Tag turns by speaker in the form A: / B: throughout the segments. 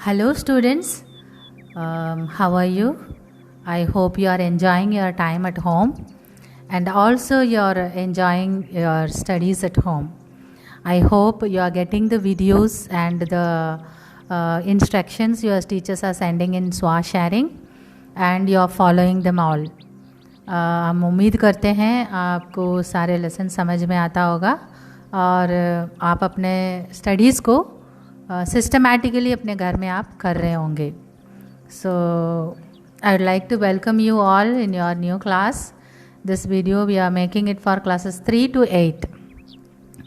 A: Hello, students. How are you? I hope you are enjoying your time at home and also you are enjoying your studies at home. I hope you are getting the videos and the instructions your teachers are sending in SWA sharing and you are following them all. हम उम्मीद करते हैं आपको सारे lesson समझ में आता होगा और आप अपने स्टडीज़ को सिस्टमैटिकली अपने घर में आप कर रहे होंगे. So I would like to welcome you all in your new class. This video we are making it for classes 3 to 8.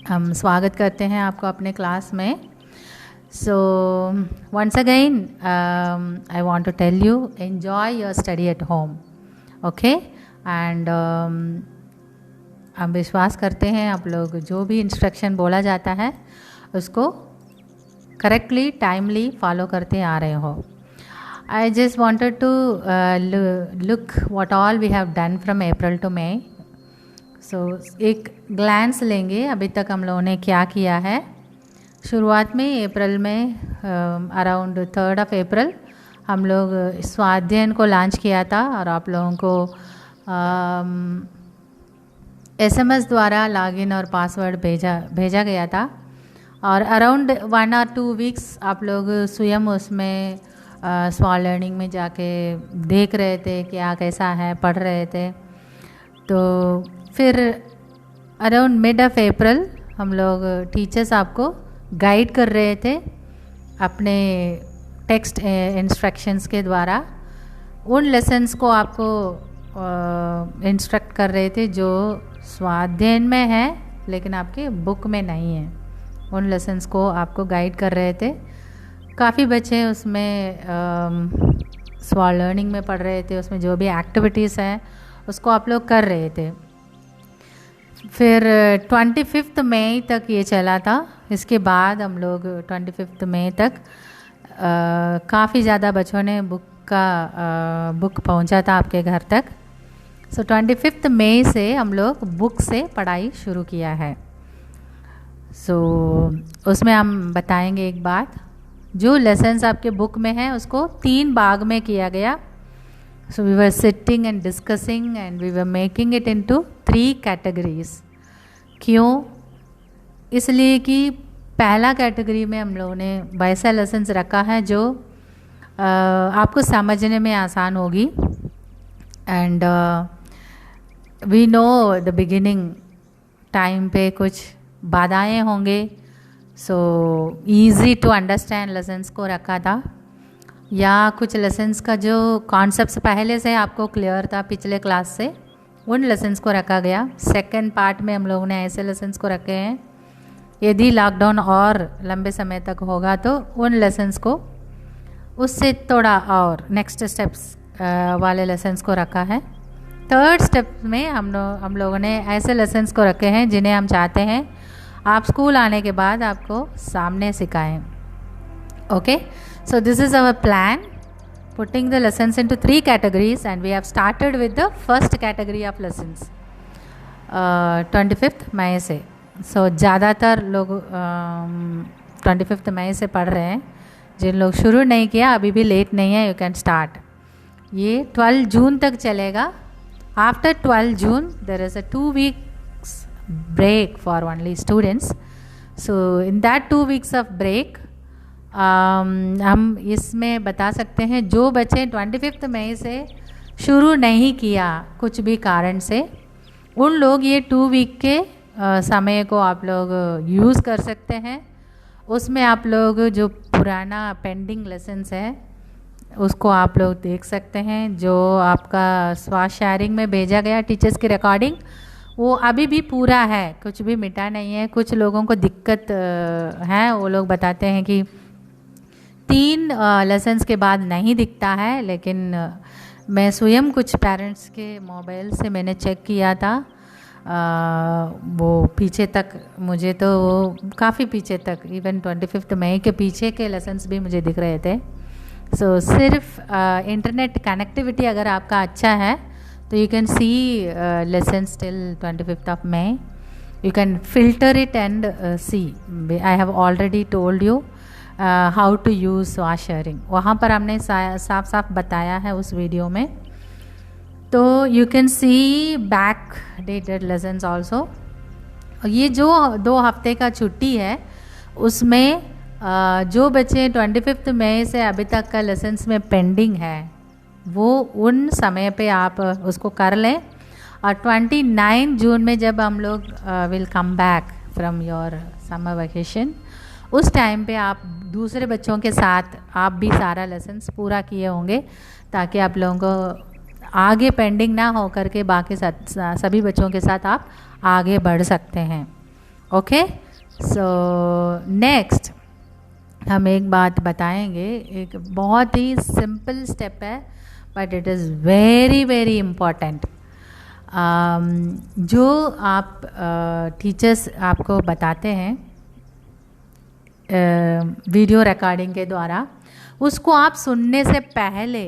A: हम स्वागत करते हैं आपको अपने क्लास में. So once again I want to tell you enjoy your study at home. Okay and हम विश्वास करते हैं आप लोग जो भी इंस्ट्रक्शन बोला जाता है उसको करेक्टली टाइमली फॉलो करते आ रहे हो. I just wanted to look what all we have done from April to May. So एक ग्लैंस लेंगे अभी तक हम लोगों ने क्या किया है. शुरुआत में अप्रैल में अराउंड 3rd of April हम लोग स्वाध्यायन को लॉन्च किया था और आप लोगों को SMS द्वारा लॉगिन और पासवर्ड भेजा गया था और अराउंड 1 or 2 weeks आप लोग स्वयं उसमें स्वा लर्निंग में जाके देख रहे थे क्या कैसा है, पढ़ रहे थे. तो फिर अराउंड मिड ऑफ अप्रैल हम लोग टीचर्स आपको गाइड कर रहे थे अपने टेक्स्ट इंस्ट्रक्शंस के द्वारा. उन लेसन्स को आपको इंस्ट्रक्ट कर रहे थे जो स्वाध्यायन में है लेकिन आपके बुक में नहीं है. उन लेसन्स को आपको गाइड कर रहे थे. काफ़ी बच्चे उसमें स्वा लर्निंग में पढ़ रहे थे. उसमें जो भी एक्टिविटीज़ हैं उसको आप लोग कर रहे थे. फिर 25th मई तक ये चला था. इसके बाद हम लोग 25th मई तक काफ़ी ज़्यादा बच्चों ने बुक पहुंचा था आपके घर तक. सो 25th मई से हम लोग बुक से पढ़ाई शुरू किया है. सो उसमें हम बताएंगे एक बात. जो लेसन्स आपके बुक में है उसको 3 भाग में किया गया. So we were sitting and discussing and we were making it into 3 categories. क्यों? इसलिए कि पहला कैटेगरी में हम लोगों ने वैसा लेसन्स रखा है जो आपको समझने में आसान होगी. And we know the beginning time पे कुछ बाधाएं होंगे. So easy to understand lessons को रखा था या कुछ लेसन्स का जो कॉन्सेप्ट्स पहले से आपको क्लियर था पिछले क्लास से उन लेसन्स को रखा गया. सेकंड पार्ट में हम लोगों ने ऐसे लेसन्स को रखे हैं यदि लॉकडाउन और लंबे समय तक होगा तो उन लेसन्स को उससे थोड़ा और नेक्स्ट स्टेप्स वाले लेसन्स को रखा है. थर्ड स्टेप में हम लोगों ने ऐसे लेसन्स को रखे हैं जिन्हें हम चाहते हैं आप स्कूल आने के बाद आपको सामने सिखाएं. Okay, so this is our plan putting the lessons into 3 categories and we have started with the first category of lessons 25th मई से. सो ज़्यादातर लोग 25th मई से पढ़ रहे हैं. जिन लोग शुरू नहीं किया अभी भी लेट नहीं है, यू कैन स्टार्ट. ये 12 जून तक चलेगा. After 12 June there is a 2 weeks break for only students. So in that 2 weeks of break हम इसमें बता सकते हैं जो बच्चे 25th मई से शुरू नहीं किया कुछ भी कारण से उन लोग ये 2 week के समय को आप लोग यूज़ कर सकते हैं. उसमें आप लोग जो पुराना पेंडिंग लेसन्स है उसको आप लोग देख सकते हैं. जो आपका स्वा शेयरिंग में भेजा गया टीचर्स की रिकॉर्डिंग वो अभी भी पूरा है, कुछ भी मिटा नहीं है. कुछ लोगों को दिक्कत है, वो लोग बताते हैं कि 3 लेसन्स के बाद नहीं दिखता है. लेकिन मैं स्वयं कुछ पेरेंट्स के मोबाइल से मैंने चेक किया था. वो पीछे तक मुझे तो काफ़ी पीछे तक इवन 25th मई के पीछे के लेसन्स भी मुझे दिख रहे थे. सो सिर्फ इंटरनेट कनेक्टिविटी अगर आपका अच्छा है तो you can see lessons till 25th of May. You can filter it and see. I have already told you how to use स्वा शेयरिंग, वहाँ पर हमने साफ साफ बताया है उस वीडियो में। तो you can see back dated lessons also. ये जो 2 हफ्ते का छुट्टी है उसमें जो बच्चे 25 मई से अभी तक का लेसन्स में पेंडिंग है वो उन समय पे आप उसको कर लें, और 29 जून में जब हम लोग will come back from your summer vacation, उस टाइम पे आप दूसरे बच्चों के साथ आप भी सारा लेसन्स पूरा किए होंगे, ताकि आप लोगों को आगे पेंडिंग ना हो करके बाकी सभी बच्चों के साथ आप आगे बढ़ सकते हैं। ओके, सो नेक्स्ट हम एक बात बताएंगे, एक बहुत ही सिंपल स्टेप है but it is very very important. जो आप टीचर्स आपको बताते हैं वीडियो रिकॉर्डिंग के द्वारा, उसको आप सुनने से पहले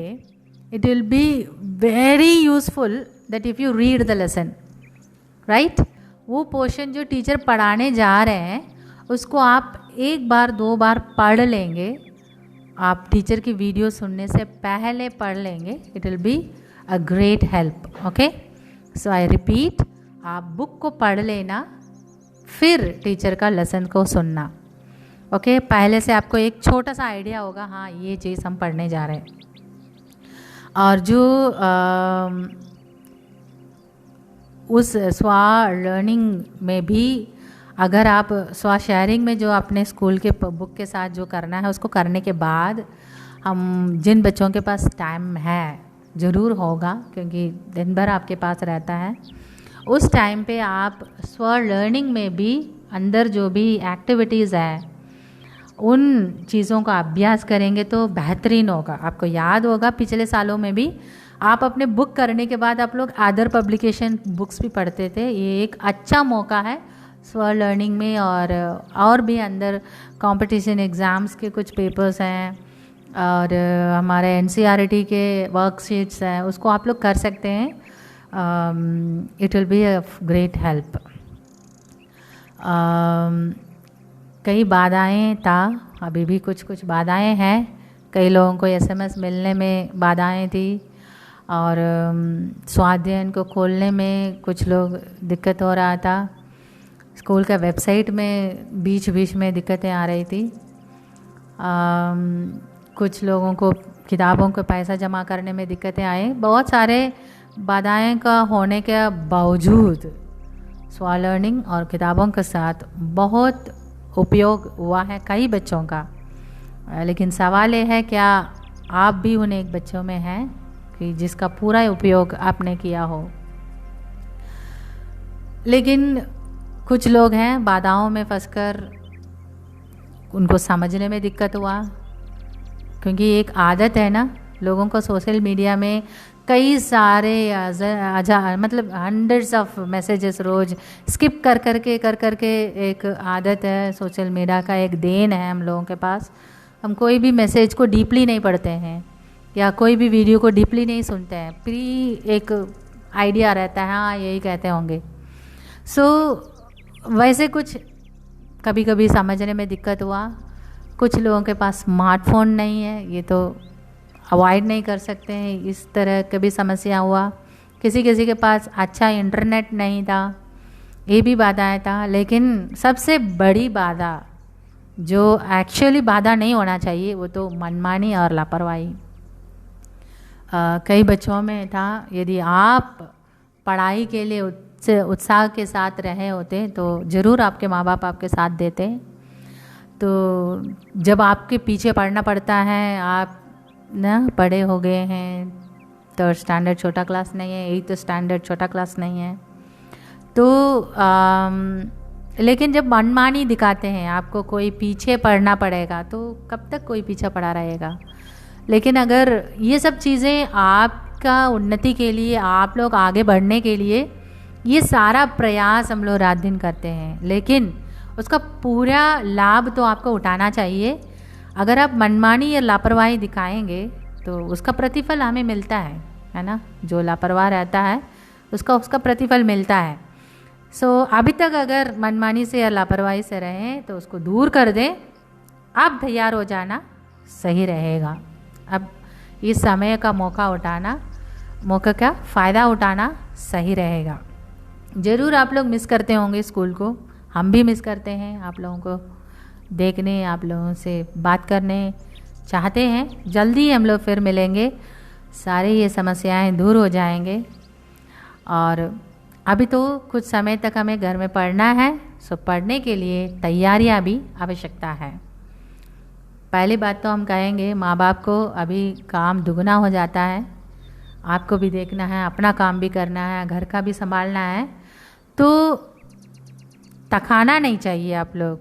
A: it will be very useful that if you read the lesson, right. वो पोर्शन जो टीचर पढ़ाने जा रहे हैं उसको आप 1 बार 2 बार पढ़ लेंगे, आप टीचर की वीडियो सुनने से पहले पढ़ लेंगे, it will be a great help. Okay, so I repeat, आप बुक को पढ़ लेना फिर टीचर का लेसन को सुनना। ओके, पहले से आपको एक छोटा सा आइडिया होगा, हाँ ये चीज़ हम पढ़ने जा रहे हैं। और जो उस स्वा लर्निंग में भी अगर आप स्वा शेयरिंग में जो अपने स्कूल के बुक के साथ जो करना है उसको करने के बाद, हम जिन बच्चों के पास टाइम है, ज़रूर होगा क्योंकि दिन भर आपके पास रहता है, उस टाइम पे आप स्वा लर्निंग में भी अंदर जो भी एक्टिविटीज़ है उन चीज़ों का अभ्यास करेंगे तो बेहतरीन होगा। आपको याद होगा पिछले सालों में भी आप अपने बुक करने के बाद आप लोग अदर पब्लिकेशन बुक्स भी पढ़ते थे। ये एक अच्छा मौका है स्वा लर्निंग में, और भी अंदर कंपटीशन एग्ज़ाम्स के कुछ पेपर्स हैं और हमारे एनसीईआरटी के वर्कशीट्स हैं, उसको आप लोग कर सकते हैं। It will be a great help. कई बाधाएं था, अभी भी कुछ बाधाएं हैं, कई लोगों को एसएमएस मिलने में बाधाएं थी, और स्वाध्यायन को खोलने में कुछ लोग दिक्कत हो रहा था, स्कूल का वेबसाइट में बीच बीच में दिक्कतें आ रही थी, कुछ लोगों को किताबों को पैसा जमा करने में दिक्कतें आई। बहुत सारे बाधाएं का होने के बावजूद स्वा लर्निंग और किताबों के साथ बहुत उपयोग हुआ है कई बच्चों का। लेकिन सवाल ये है क्या आप भी उन एक बच्चों में हैं कि जिसका पूरा उपयोग आपने किया हो। लेकिन कुछ लोग हैं बाधाओं में फंसकर उनको समझने में दिक्कत हुआ, क्योंकि एक आदत है ना लोगों को सोशल मीडिया में कई सारे मतलब हंड्रेड्स ऑफ मैसेजेस रोज़ स्किप कर करके एक आदत है, सोशल मीडिया का एक देन है हम लोगों के पास। हम कोई भी मैसेज को डीपली नहीं पढ़ते हैं या कोई भी वीडियो को डीपली नहीं सुनते हैं, प्री एक आइडिया रहता है, हाँ यही कहते होंगे। वैसे कुछ कभी कभी समझने में दिक्कत हुआ। कुछ लोगों के पास स्मार्टफोन नहीं है, ये तो अवॉइड नहीं कर सकते हैं, इस तरह की भी समस्या हुआ। किसी के पास अच्छा इंटरनेट नहीं था, ये भी बाधाएं था। लेकिन सबसे बड़ी बाधा जो एक्चुअली बाधा नहीं होना चाहिए वो तो मनमानी और लापरवाही कई बच्चों में था। यदि आप पढ़ाई के लिए उत्साह के साथ रहे होते तो ज़रूर आपके माँ बाप आपके साथ देते। तो जब आपके पीछे पढ़ना पड़ता है, आप ना बड़े हो गए हैं, 3rd स्टैंडर्ड छोटा क्लास नहीं है, 8th स्टैंडर्ड छोटा क्लास नहीं है, तो लेकिन जब मनमानी दिखाते हैं आपको कोई पीछे पढ़ना पड़ेगा तो कब तक कोई पीछे पड़ा रहेगा। लेकिन अगर ये सब चीज़ें आपका उन्नति के लिए, आप लोग आगे बढ़ने के लिए ये सारा प्रयास हम लोग रात दिन करते हैं, लेकिन उसका पूरा लाभ तो आपको उठाना चाहिए। अगर आप मनमानी या लापरवाही दिखाएंगे तो उसका प्रतिफल हमें मिलता है ना। जो लापरवाह रहता है उसका प्रतिफल मिलता है। अभी तक अगर मनमानी से या लापरवाही से रहें तो उसको दूर कर दें अब तैयार हो जाना सही रहेगा। अब इस समय का मौका का फ़ायदा उठाना सही रहेगा। ज़रूर आप लोग मिस करते होंगे स्कूल को, हम भी मिस करते हैं आप लोगों को देखने, आप लोगों से बात करने चाहते हैं। जल्दी हम लोग फिर मिलेंगे, सारे ये समस्याएं दूर हो जाएंगे। और अभी तो कुछ समय तक हमें घर में पढ़ना है, सो पढ़ने के लिए तैयारियां भी आवश्यकता है। पहली बात तो हम कहेंगे माँ बाप को अभी काम दुगना हो जाता है, आपको भी देखना है, अपना काम भी करना है, घर का भी संभालना है, तो तखाना नहीं चाहिए आप लोग,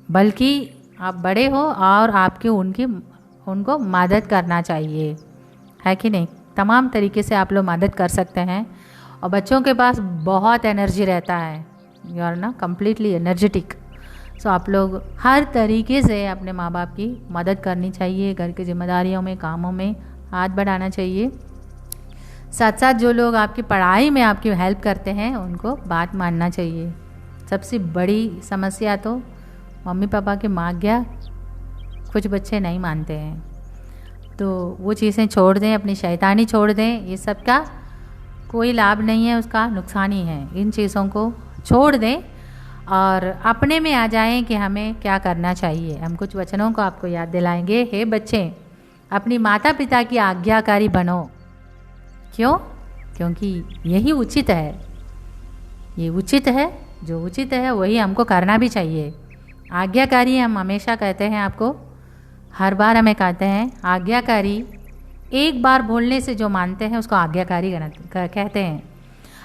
A: बल्कि आप बड़े हो और आपके उनको मदद करना चाहिए, है कि नहीं। तमाम तरीके से आप लोग मदद कर सकते हैं। और बच्चों के पास बहुत एनर्जी रहता है, यू आर ना कम्प्लीटली एनर्जेटिक। सो आप लोग हर तरीके से अपने माँ बाप की मदद करनी चाहिए, घर की जिम्मेदारियों में, कामों में हाथ बढ़ाना चाहिए। साथ साथ जो लोग आपकी पढ़ाई में आपकी हेल्प करते हैं उनको बात मानना चाहिए। सबसे बड़ी समस्या तो मम्मी पापा की आज्ञा कुछ बच्चे नहीं मानते हैं, तो वो चीज़ें छोड़ दें, अपनी शैतानी छोड़ दें। ये सब का कोई लाभ नहीं है, उसका नुकसान ही है। इन चीज़ों को छोड़ दें और अपने में आ जाएं कि हमें क्या करना चाहिए। हम कुछ वचनों को आपको याद दिलाएंगे। हे बच्चे, अपनी माता पिता की आज्ञाकारी बनो। क्यों? क्योंकि यही उचित है, ये उचित है, जो उचित है वही हमको करना भी चाहिए। आज्ञाकारी हम हमेशा कहते हैं, आपको हर बार हमें कहते हैं आज्ञाकारी। एक बार बोलने से जो मानते हैं उसको आज्ञाकारी कहते हैं।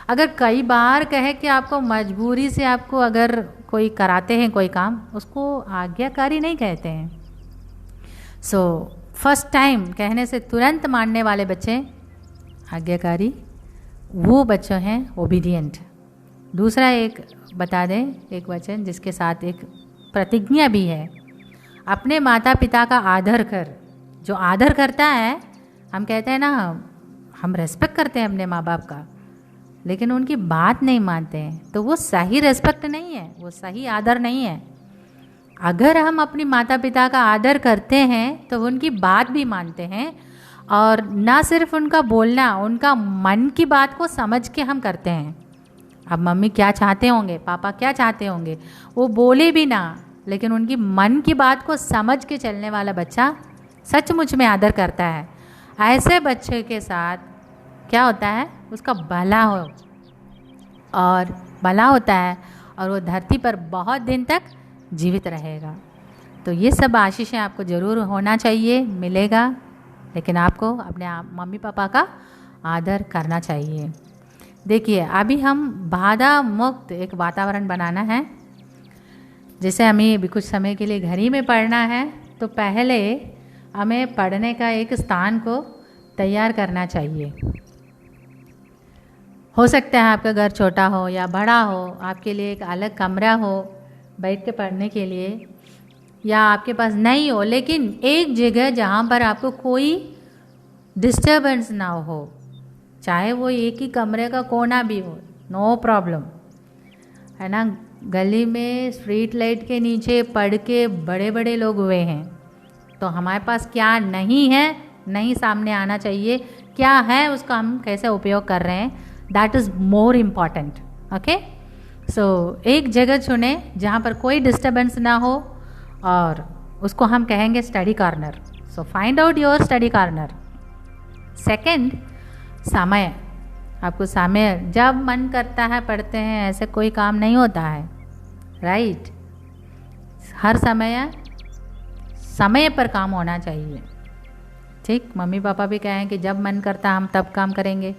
A: अगर कई बार कहे कि आपको मजबूरी से आपको अगर कोई कराते हैं कोई काम, उसको आज्ञाकारी नहीं कहते हैं। सो फर्स्ट टाइम कहने से तुरंत मानने वाले बच्चे आज्ञाकारी, वो बच्चे हैं ओबीडियंट। दूसरा एक बता दें, एक वचन जिसके साथ एक प्रतिज्ञा भी है, अपने माता पिता का आदर कर। जो आदर करता है, हम कहते हैं ना, हम रेस्पेक्ट करते हैं अपने माँ बाप का, लेकिन उनकी बात नहीं मानते हैं, तो वो सही रेस्पेक्ट नहीं है, वो सही आदर नहीं है। अगर हम अपनी माता पिता का आदर करते हैं तो उनकी बात भी मानते हैं, और ना सिर्फ उनका बोलना, उनका मन की बात को समझ के हम करते हैं। अब मम्मी क्या चाहते होंगे, पापा क्या चाहते होंगे, वो बोले भी ना, लेकिन उनकी मन की बात को समझ के चलने वाला बच्चा सचमुच में आदर करता है। ऐसे बच्चे के साथ क्या होता है, उसका भला होता है और वो धरती पर बहुत दिन तक जीवित रहेगा। तो ये सब आशीषें आपको ज़रूर होना चाहिए, मिलेगा, लेकिन आपको अपने मम्मी पापा का आदर करना चाहिए। देखिए, अभी हम बाधा मुक्त एक वातावरण बनाना है। जैसे हमें अभी कुछ समय के लिए घर ही में पढ़ना है, तो पहले हमें पढ़ने का एक स्थान को तैयार करना चाहिए। हो सकता है आपका घर छोटा हो या बड़ा हो, आपके लिए एक अलग कमरा हो बैठ के पढ़ने के लिए, या आपके पास नहीं हो, लेकिन एक जगह जहाँ पर आपको कोई डिस्टर्बेंस ना हो, चाहे वो एक ही कमरे का कोना भी हो, नो प्रॉब्लम, है ना। गली में स्ट्रीट लाइट के नीचे पढ़ के बड़े बड़े लोग हुए हैं, तो हमारे पास क्या नहीं है, नहीं सामने आना चाहिए, क्या है उसका हम कैसे उपयोग कर रहे हैं, that is more important. Okay, so एक जगह चुने जहाँ पर कोई डिस्टर्बेंस ना हो, और उसको हम कहेंगे study corner. So find out your study corner. Second, समय। आपको समय जब मन करता है पढ़ते हैं, ऐसे कोई काम नहीं होता है, राइट। हर समय पर काम होना चाहिए, ठीक। मम्मी पापा भी कहें कि जब मन करता हम तब काम करेंगे,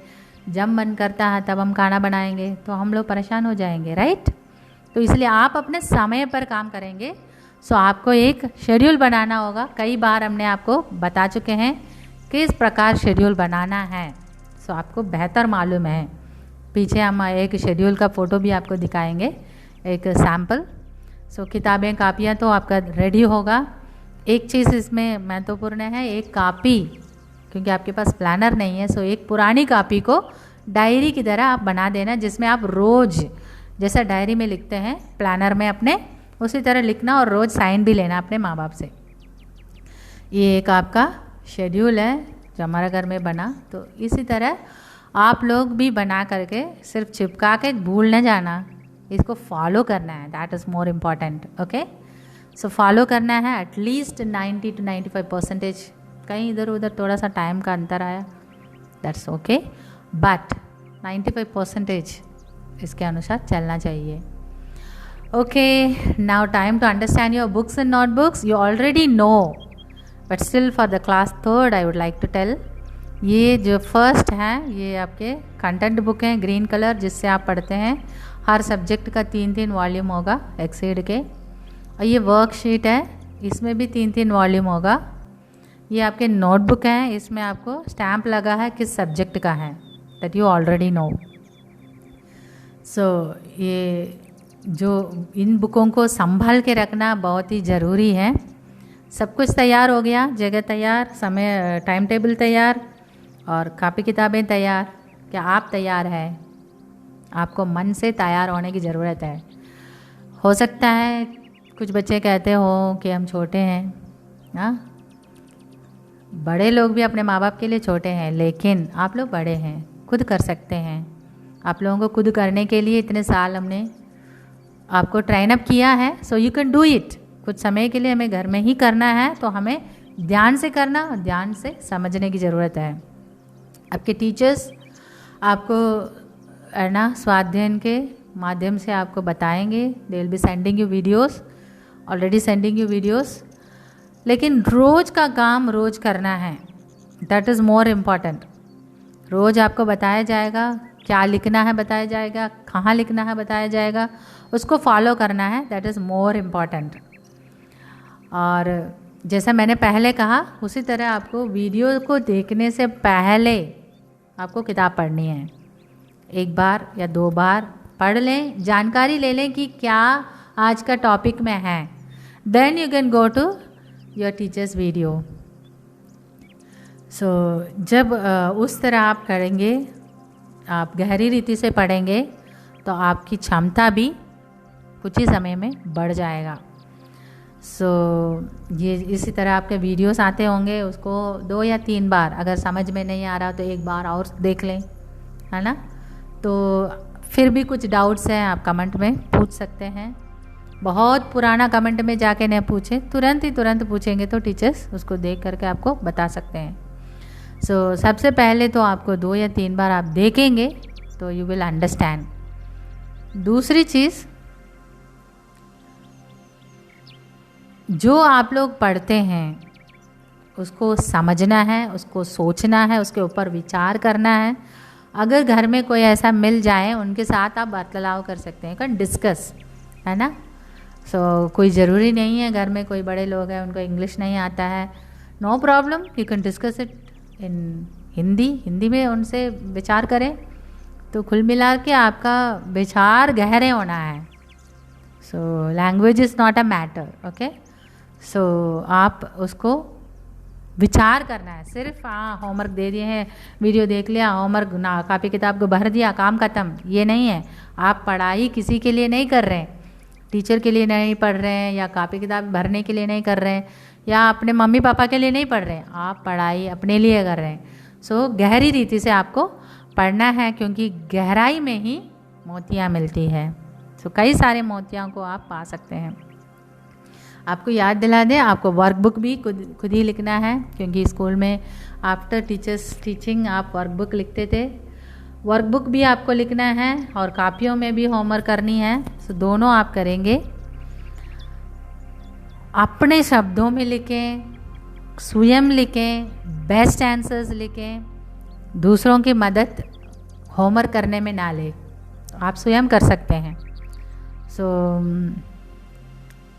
A: जब मन करता है तब हम खाना बनाएंगे, तो हम लोग परेशान हो जाएंगे, राइट। तो इसलिए आप अपने समय पर काम करेंगे। सो आपको एक शेड्यूल बनाना होगा। कई बार हमने आपको बता चुके हैं किस प्रकार शेड्यूल बनाना है, सो आपको बेहतर मालूम है। पीछे हम एक शेड्यूल का फ़ोटो भी आपको दिखाएंगे, एक सैम्पल। सो किताबें, कापियाँ तो आपका रेडी होगा। एक चीज़ इसमें महत्वपूर्ण है, एक कापी, क्योंकि आपके पास प्लानर नहीं है, सो एक पुरानी कापी को डायरी की तरह आप बना देना, जिसमें आप रोज़ जैसा डायरी में लिखते हैं प्लानर में अपने, उसी तरह लिखना, और रोज़ साइन भी लेना अपने माँ बाप से, ये एक आपका शेड्यूल है जो हमारा घर में बना। तो इसी तरह आप लोग भी बना करके सिर्फ चिपका के भूल न जाना, इसको फॉलो करना है, that is more important. Okay, so follow करना है एटलीस्ट 90 to 95%। कहीं इधर उधर थोड़ा सा टाइम का अंतर आया, दैट्स ओके, बट 95% इसके अनुसार चलना चाहिए। Okay, now time to understand your books and notebooks. You already know, but still for the class 3rd I would like to tell. ये जो फर्स्ट हैं ये आपके कंटेंट बुक हैं, ग्रीन कलर, जिससे आप पढ़ते हैं। हर सब्जेक्ट का 3-3 वॉल्यूम होगा एक्सेड के। और ये वर्कशीट है, इसमें भी 3-3 वॉल्यूम होगा। ये आपके नोटबुक हैं, इसमें आपको स्टैम्प लगा है किस सब्जेक्ट का है, दैट यू ऑलरेडी नो। सो ये जो इन बुकों को संभाल के रखना बहुत ही ज़रूरी है। सब कुछ तैयार हो गया, जगह तैयार, समय टाइम टेबल तैयार और कापी किताबें तैयार। क्या आप तैयार हैं? आपको मन से तैयार होने की ज़रूरत है। हो सकता है कुछ बच्चे कहते हो कि हम छोटे हैं, हाँ, बड़े लोग भी अपने माँ बाप के लिए छोटे हैं, लेकिन आप लोग बड़े हैं, खुद कर सकते हैं। आप लोगों को खुद करने के लिए इतने साल हमने आपको ट्रेन अप किया है, so you can do it. कुछ समय के लिए हमें घर में ही करना है, तो हमें ध्यान से करना और ध्यान से समझने की ज़रूरत है। आपके टीचर्स आपको है ना स्वाध्याय के माध्यम से आपको बताएंगे, they will be sending you videos, already sending you videos. लेकिन रोज़ का काम रोज़ करना है, दैट इज़ मोर इम्पॉर्टेंट। रोज़ आपको बताया जाएगा, क्या लिखना है बताया जाएगा, कहाँ लिखना है बताया जाएगा, उसको फॉलो करना है, दैट इज़ मोर इम्पॉर्टेंट। और जैसा मैंने पहले कहा, उसी तरह आपको वीडियो को देखने से पहले आपको किताब पढ़नी है। 1 बार या 2 बार पढ़ लें, जानकारी ले लें कि क्या आज का टॉपिक में है, then you can go to your teachers video. So जब उस तरह आप करेंगे, आप गहरी रीति से पढ़ेंगे, तो आपकी क्षमता भी कुछ ही समय में बढ़ जाएगा। सो ये इसी तरह आपके वीडियोस आते होंगे, उसको 2 या 3 बार, अगर समझ में नहीं आ रहा तो 1 बार और देख लें, है ना। तो फिर भी कुछ डाउट्स हैं आप कमेंट में पूछ सकते हैं। बहुत पुराना कमेंट में जाके न पूछें, तुरंत पूछेंगे तो टीचर्स उसको देख करके आपको बता सकते हैं। सो सबसे पहले तो आपको 2 या 3 बार आप देखेंगे तो यू विल अंडरस्टैंड। दूसरी चीज़, जो आप लोग पढ़ते हैं उसको समझना है, उसको सोचना है, उसके ऊपर विचार करना है। अगर घर में कोई ऐसा मिल जाए, उनके साथ आप वार्तालाप कर सकते हैं, कैन डिस्कस, है ना। सो कोई ज़रूरी नहीं है घर में कोई बड़े लोग हैं उनको इंग्लिश नहीं आता है, no problem, you can discuss it in Hindi में उनसे विचार करें। तो कुल मिला के आपका विचार गहरे होना है। So language is not a matter, okay. So आप उसको विचार करना है, सिर्फ होमवर्क दे दिए हैं, वीडियो देख लिया, होमवर्क ना, कापी किताब को भर दिया, काम ख़त्म, ये नहीं है। आप पढ़ाई किसी के लिए नहीं कर रहे हैं, टीचर के लिए नहीं पढ़ रहे हैं, या कापी किताब भरने के लिए नहीं कर रहे हैं, या अपने मम्मी पापा के लिए नहीं पढ़ रहे हैं, आप पढ़ाई अपने लिए कर रहे हैं। सो गहरी रीति से आपको पढ़ना है, क्योंकि गहराई में ही मोतियाँ मिलती है। सो कई सारे मोतियों को आप पा सकते हैं। आपको याद दिला दें, आपको वर्कबुक भी खुद ही लिखना है, क्योंकि स्कूल में आफ्टर टीचर्स टीचिंग आप वर्कबुक लिखते थे। वर्कबुक भी आपको लिखना है और कापियों में भी होमवर्क करनी है। सो दोनों आप करेंगे, अपने शब्दों में लिखें, स्वयं लिखें, बेस्ट आंसर्स लिखें, दूसरों की मदद होमवर्क करने में ना लें, आप स्वयं कर सकते हैं। सो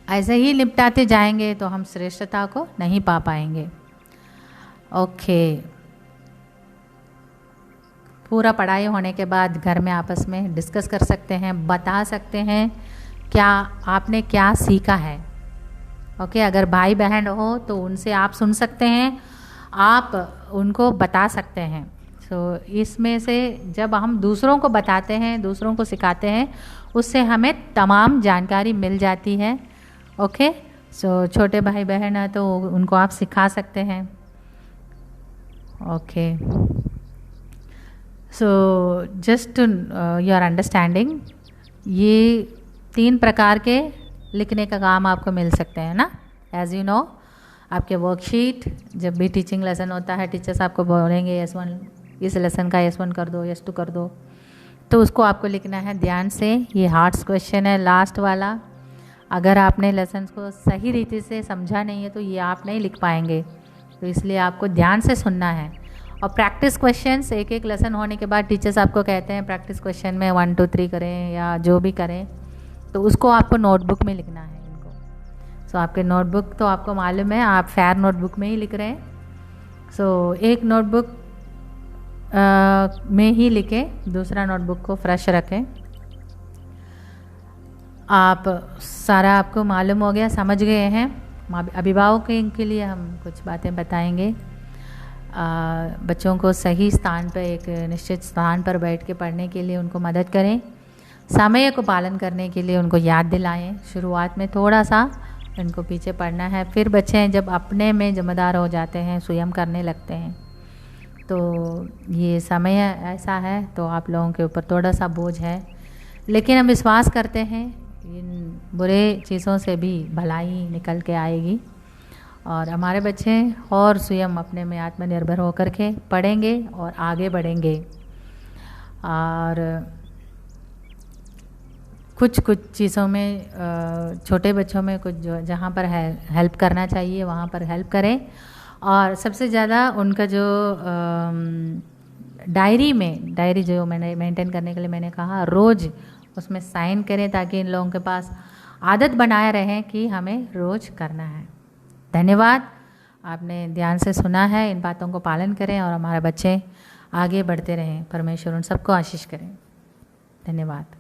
A: ऐसे ही निपटाते जाएंगे तो हम श्रेष्ठता को नहीं पा पाएंगे। ओके, पूरा पढ़ाई होने के बाद घर में आपस में डिस्कस कर सकते हैं, बता सकते हैं क्या आपने क्या सीखा है। ओके, अगर भाई बहन हो तो उनसे आप सुन सकते हैं, आप उनको बता सकते हैं। सो इसमें से जब हम दूसरों को बताते हैं, दूसरों को सिखाते हैं, उससे हमें तमाम जानकारी मिल जाती है। ओके, सो छोटे भाई बहन हैं तो उनको आप सिखा सकते हैं। Okay, so just your understanding, ये 3 प्रकार के लिखने का काम आपको मिल सकते हैं ना। एज यू नो, आपके वर्कशीट जब भी टीचिंग लेसन होता है, टीचर्स आपको बोलेंगे S1 इस लेसन का S1 कर दो, S2 कर दो, तो उसको आपको लिखना है ध्यान से। ये हार्ड्स क्वेश्चन है लास्ट वाला। अगर आपने लेसन को सही रीति से समझा नहीं है तो ये आप नहीं लिख पाएंगे, तो इसलिए आपको ध्यान से सुनना है। और प्रैक्टिस क्वेश्चंस, एक एक लेसन होने के बाद टीचर्स आपको कहते हैं प्रैक्टिस क्वेश्चन में 1 2 3 करें या जो भी करें, तो उसको आपको नोटबुक में लिखना है इनको। सो आपके नोटबुक तो आपको मालूम है, आप फेयर नोटबुक में ही लिख रहे हैं। सो एक नोटबुक में ही लिखें, दूसरा नोटबुक को फ्रेश रखें। आप सारा आपको मालूम हो गया, समझ गए हैं। अभिभावकों के लिए हम कुछ बातें बताएंगे। बच्चों को सही स्थान पर, एक निश्चित स्थान पर बैठ के पढ़ने के लिए उनको मदद करें। समय को पालन करने के लिए उनको याद दिलाएं। शुरुआत में थोड़ा सा उनको पीछे पढ़ना है, फिर बच्चे जब अपने में जिम्मेदार हो जाते हैं, स्वयं करने लगते हैं, तो ये समय ऐसा है तो आप लोगों के ऊपर थोड़ा सा बोझ है, लेकिन हम विश्वास करते हैं इन बुरे चीज़ों से भी भलाई निकल के आएगी और हमारे बच्चे और स्वयं अपने में आत्मनिर्भर होकर के पढ़ेंगे और आगे बढ़ेंगे। और कुछ चीज़ों में, छोटे बच्चों में कुछ जो जहाँ पर है हेल्प करना चाहिए वहाँ पर हेल्प करें। और सबसे ज़्यादा उनका जो डायरी जो मैंने मेंटेन करने के लिए मैंने कहा, रोज़ उसमें साइन करें ताकि इन लोगों के पास आदत बनाए रहें कि हमें रोज़ करना है। धन्यवाद, आपने ध्यान से सुना है। इन बातों को पालन करें और हमारे बच्चे आगे बढ़ते रहें। परमेश्वर उन सबको आशीष करें। धन्यवाद।